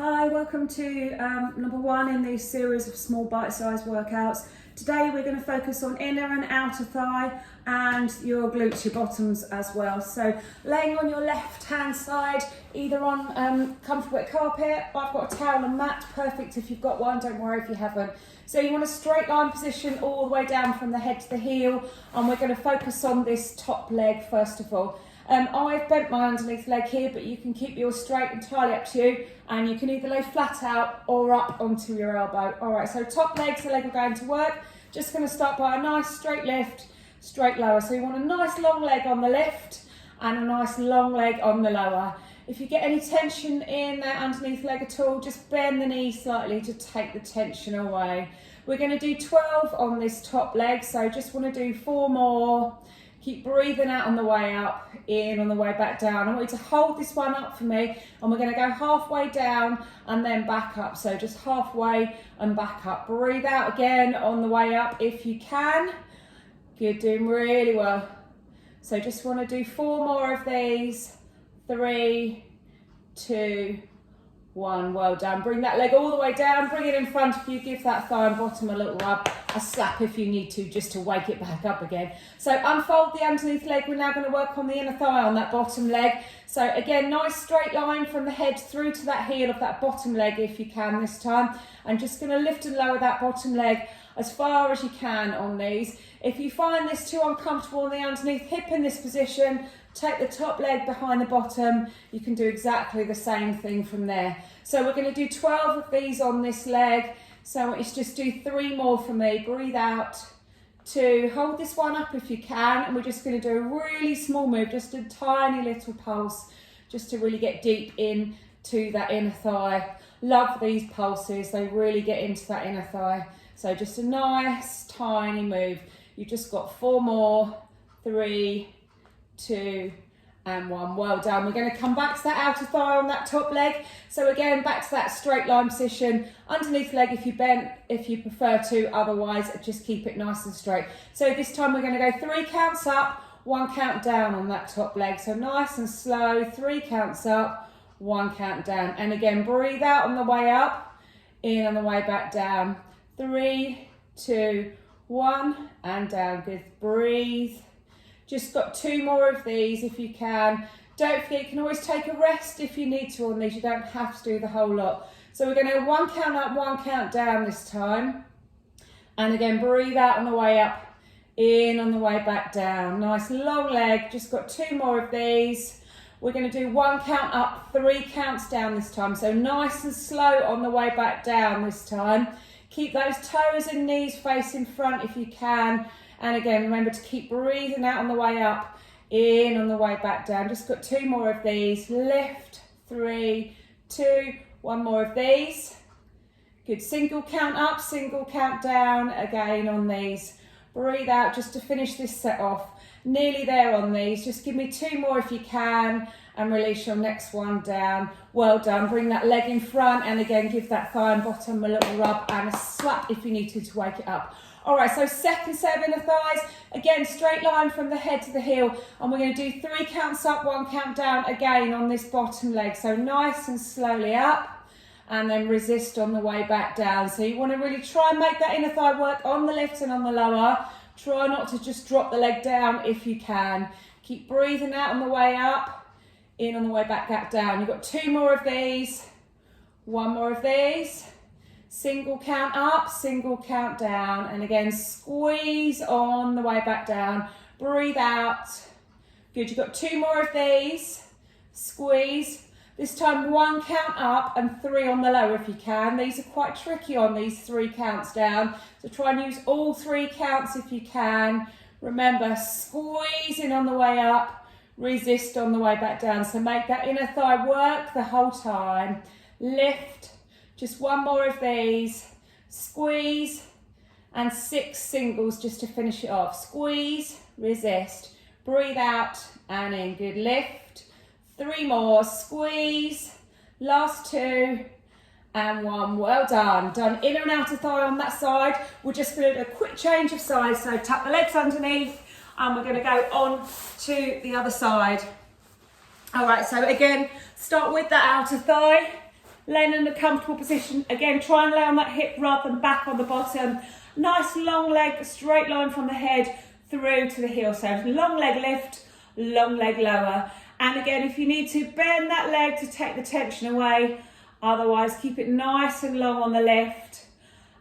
Hi, welcome to number one in this series of small bite-sized workouts. Today we're going to focus on inner and outer thigh and your glutes, your bottoms as well. So laying on your left hand side, either on comfortable wet carpet. I've got a towel and mat, perfect if you've got one, don't worry if you haven't. So you want a straight line position all the way down from the head to the heel, and we're going to focus on this top leg first of all. I've bent my underneath leg here, but you can keep yours straight, entirely up to you, and you can either lay flat out or up onto your elbow. All right, so top leg's the leg we're going to work. Just going to start by a nice straight lift, straight lower. So you want a nice long leg on the lift and a nice long leg on the lower. If you get any tension in that underneath leg at all, just bend the knee slightly to take the tension away. We're going to do 12 on this top leg, so just want to do 4 more. Keep breathing out on the way up, in on the way back down. I want you to hold this one up for me, and we're going to go halfway down and then back up. So just halfway and back up. Breathe out again on the way up if you can. You're doing really well. So just want to do 4 more of these. 3, 2, 1. Well done. Bring that leg all the way down. Bring it in front of you. Give that thigh and bottom a little rub. A slap if you need to, just to wake it back up again. So unfold the underneath leg. We're now going to work on the inner thigh on that bottom leg. So again, nice straight line from the head through to that heel of that bottom leg if you can this time. I'm just going to lift and lower that bottom leg as far as you can on these. If you find this too uncomfortable on the underneath hip in this position, take the top leg behind the bottom. You can do exactly the same thing from there. So we're going to do 12 of these on this leg. So I want you to just do 3 more for me. Breathe out. 2. Hold this one up if you can. And we're just going to do a really small move, just a tiny little pulse, just to really get deep into that inner thigh. Love these pulses. They really get into that inner thigh. So just a nice tiny move. You've just got 4 more. 3, 2, and 1. Well done. We're going to come back to that outer thigh on that top leg. So again, back to that straight line position. Underneath leg if you bent, if you prefer to. Otherwise, just keep it nice and straight. So this time we're going to go 3 counts up, 1 count down on that top leg. So nice and slow. 3 counts up, 1 count down. And again, breathe out on the way up, in on the way back down. 3, 2, 1, and down. Good. Breathe. Just got 2 more of these if you can. Don't forget, you can always take a rest if you need to on these. You don't have to do the whole lot. So we're going to 1 count up, 1 count down this time. And again, breathe out on the way up, in on the way back down. Nice long leg. Just got 2 more of these. We're going to do 1 count up, 3 counts down this time. So nice and slow on the way back down this time. Keep those toes and knees facing front if you can. And again, remember to keep breathing out on the way up, in on the way back down. Just got 2 more of these. Lift, 3, 2, 1 more of these. Good. Single count up, single count down again on these. Breathe out just to finish this set off. Nearly there on these. Just give me 2 more if you can, and release your next one down. Well done. Bring that leg in front, and again, give that thigh and bottom a little rub and a slap if you need to wake it up. All right, so second set of inner thighs. Again, straight line from the head to the heel. And we're going to do 3 counts up, 1 count down again on this bottom leg. So nice and slowly up, and then resist on the way back down. So you want to really try and make that inner thigh work on the lift and on the lower. Try not to just drop the leg down if you can. Keep breathing out on the way up, in on the way back down. You've got 2 more of these, 1 more of these. Single count up, single count down, and again, squeeze on the way back down. Breathe out. Good, you've got 2 more of these. Squeeze. This time 1 count up and 3 on the lower if you can. These are quite tricky on these 3 counts down, so try and use all 3 counts if you can. Remember, squeezing on the way up, resist on the way back down. So make that inner thigh work the whole time. Lift. Just 1 more of these. Squeeze, and 6 singles just to finish it off. Squeeze, resist, breathe out and in. Good. Lift. 3 more. Squeeze. Last 2 and 1. Well done. Done inner and outer thigh on that side. We're just going to do a quick change of size. So tuck the legs underneath, and we're going to go on to the other side. All right, so again, start with that outer thigh. laying in a comfortable position. Again, try and lay on that hip rather than back on the bottom. Nice long leg, straight line from the head through to the heel. So long leg lift, long leg lower. And again, if you need to, bend that leg to take the tension away. Otherwise, keep it nice and long on the lift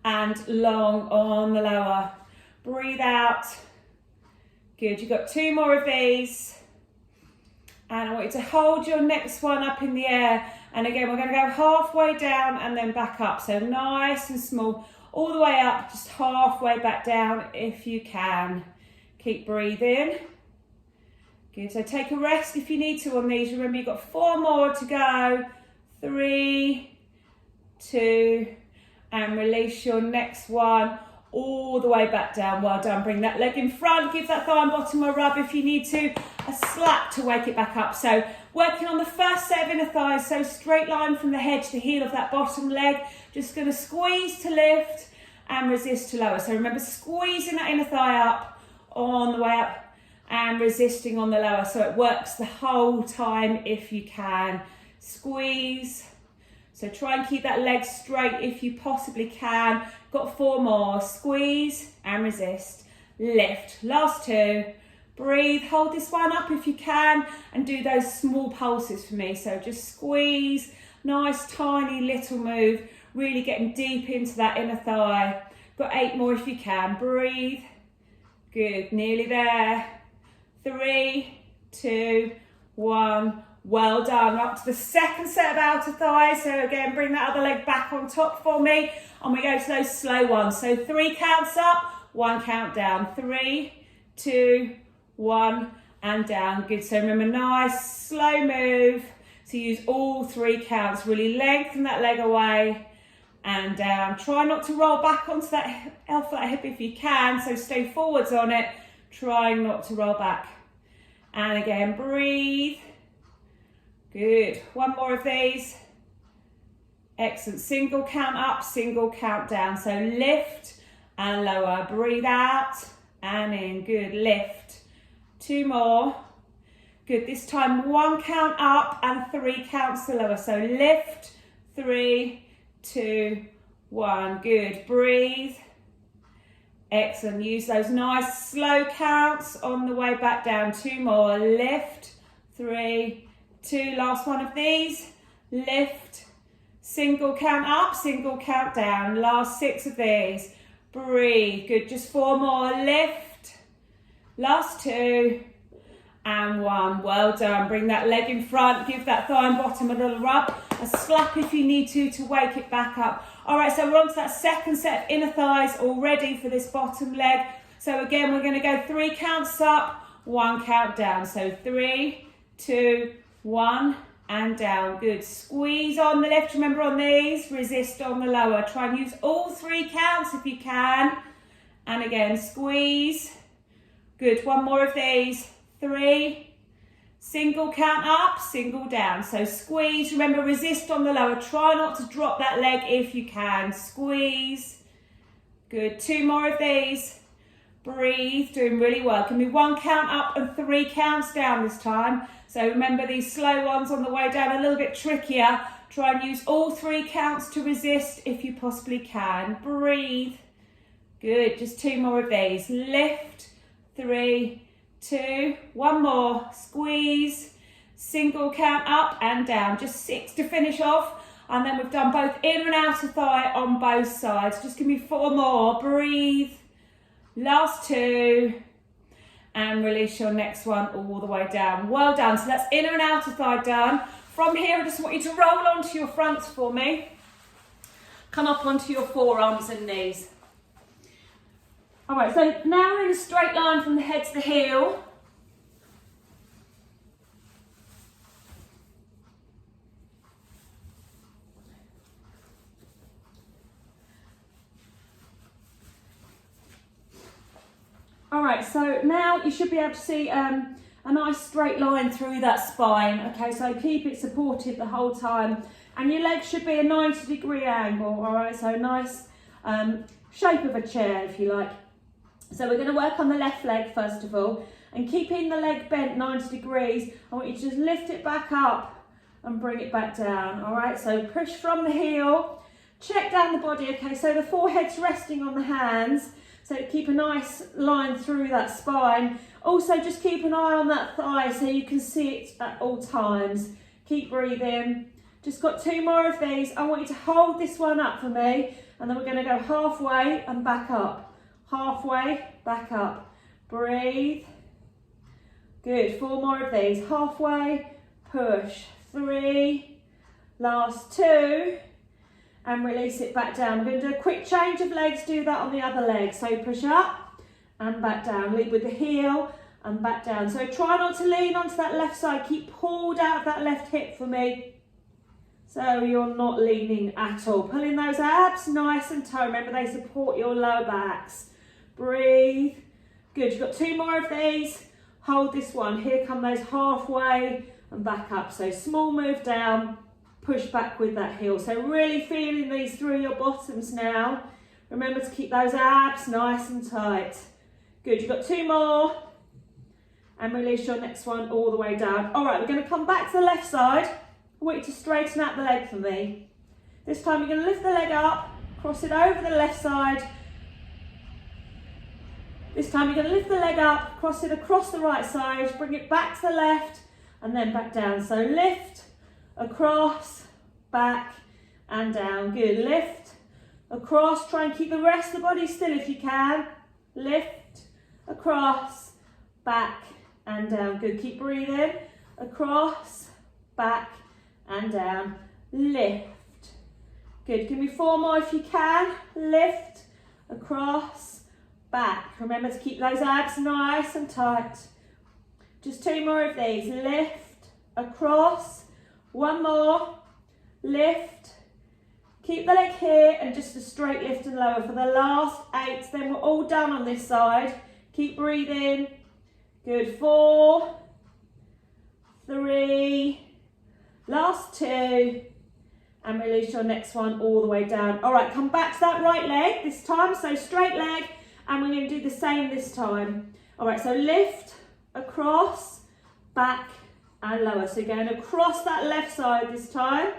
and long on the lower. Breathe out. Good, you've got 2 more of these. And I want you to hold your next one up in the air. And again, we're going to go halfway down and then back up. So nice and small, all the way up, just halfway back down if you can. Keep breathing. Good, so take a rest if you need to on these. Remember, you've got 4 more to go. 3, 2, and release your next one all the way back down. Well done. Bring that leg in front, give that thigh and bottom a rub if you need to, a slap to wake it back up. So working on the first set of inner thighs, so straight line from the head to the heel of that bottom leg. Just going to squeeze to lift and resist to lower. So remember, squeezing that inner thigh up on the way up and resisting on the lower, so it works the whole time if you can. Squeeze. So try and keep that leg straight if you possibly can. Got 4 more. Squeeze and resist. Lift. Last 2. Breathe. Hold this one up if you can and do those small pulses for me. So just squeeze. Nice tiny little move. Really getting deep into that inner thigh. Got 8 more if you can. Breathe. Good. Nearly there. 3, 2, 1. Well done. We're up to the second set of outer thighs. So again, bring that other leg back on top for me. And we go to those slow ones. So 3 counts up, 1 count down. 3, 2, 1, and down. Good. So remember, nice, slow move. So use all 3 counts. Really lengthen that leg away and down. Try not to roll back onto that flat hip if you can. So stay forwards on it. Trying not to roll back. And again, breathe. Good. 1 more of these. Excellent. Single count up, single count down. So lift and lower. Breathe out and in. Good. Lift. 2 more. Good. This time 1 count up and 3 counts to lower. So lift. 3, 2, 1. Good. Breathe. Excellent. Use those nice slow counts on the way back down. 2 more. Lift. 3, 2, last one of these. Lift. Single count up, single count down. Last 6 of these. Breathe. Good. Just 4 more. Lift. Last 2. And 1. Well done. Bring that leg in front. Give that thigh and bottom a little rub. A slap if you need to wake it back up. All right, so we're on to that second set of inner thighs already for this bottom leg. So again, we're going to go 3 counts up, 1 count down. So 3, 2, 1, and down. Good. Squeeze on the left. Remember on these, resist on the lower. Try and use all 3 counts if you can. And again, squeeze. Good. 1 more of these. 3. Single count up, single down. So squeeze. Remember, resist on the lower. Try not to drop that leg if you can. Squeeze. Good. 2 more of these. Breathe. Doing really well. Can be 1 count up and 3 counts down this time. So remember, these slow ones on the way down, a little bit trickier. Try and use all 3 counts to resist if you possibly can. Breathe. Good. Just 2 more of these. Lift. 3, 2, 1 more. Squeeze. Single count up and down. Just 6 to finish off. And then we've done both inner and outer thigh on both sides. Just give me 4 more. Breathe. Last 2. And release your next one all the way down. Well done. So that's inner and outer thigh done. From here, I just want you to roll onto your fronts for me. Come up onto your forearms and knees. All right, so now we're in a straight line from the head to the heel. All right, so now you should be able to see a nice straight line through that spine. Okay, so keep it supported the whole time. And your legs should be a 90-degree angle, all right? So nice shape of a chair, if you like. So we're going to work on the left leg first of all, and keeping the leg bent 90 degrees, I want you to just lift it back up and bring it back down. All right, so push from the heel, check down the body. Okay, so the forehead's resting on the hands, so keep a nice line through that spine. Also, just keep an eye on that thigh so you can see it at all times. Keep breathing. Just got 2 more of these. I want you to hold this one up for me, and then we're going to go halfway and back up. Halfway, back up. Breathe. Good. 4 more of these. Halfway, push. 3. Last 2. And release it back down. We're going to do a quick change of legs. Do that on the other leg. So push up and back down. Lead with the heel and back down. So try not to lean onto that left side. Keep pulled out of that left hip for me. So you're not leaning at all. Pulling those abs nice and tight. Remember, they support your lower backs. Breathe. Good. You've got 2 more of these. Hold this one. Here come those halfway and back up. So small move down. Push back with that heel. So really feeling these through your bottoms now. Remember to keep those abs nice and tight. Good. You've got 2 more. And release your next one all the way down. All right, we're going to come back to the left side. I want you to straighten out the leg for me. This time you're going to lift the leg up, cross it over the left side. This time you're going to lift the leg up, cross it across the right side, bring it back to the left, and then back down. So lift, across, back, and down. Good. Lift, across. Try and keep the rest of the body still if you can. Lift, across, back, and down. Good. Keep breathing. Across, back, and down. Lift. Good. Give me 4 more if you can. Lift, across, back. Remember to keep those abs nice and tight. Just 2 more of these. Lift, across. 1 more. Lift. Keep the leg here and just a straight lift and lower for the last 8. Then we're all done on this side. Keep breathing. Good. 4, 3, last 2, and release your next one all the way down. All right, come back to that right leg this time. So straight leg, and we're going to do the same this time. All right, so lift, across, back, and lower. So going across that left side this time.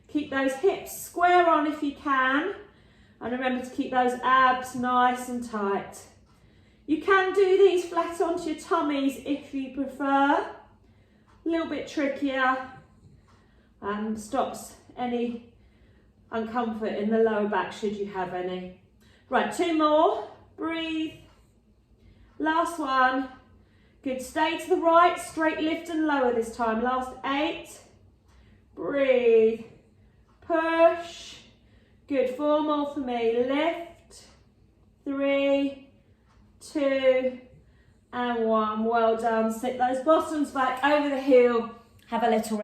Keep those hips square on if you can. And remember to keep those abs nice and tight. You can do these flat onto your tummies if you prefer. A little bit trickier. Stops any uncomfort in the lower back should you have any. Right, 2 more. Breathe. Last one. Good. Stay to the right. Straight lift and lower this time. Last 8. Breathe. Push. Good. 4 more for me. Lift. 3, 2, and 1. Well done. Sit those bottoms back over the heel. Have a little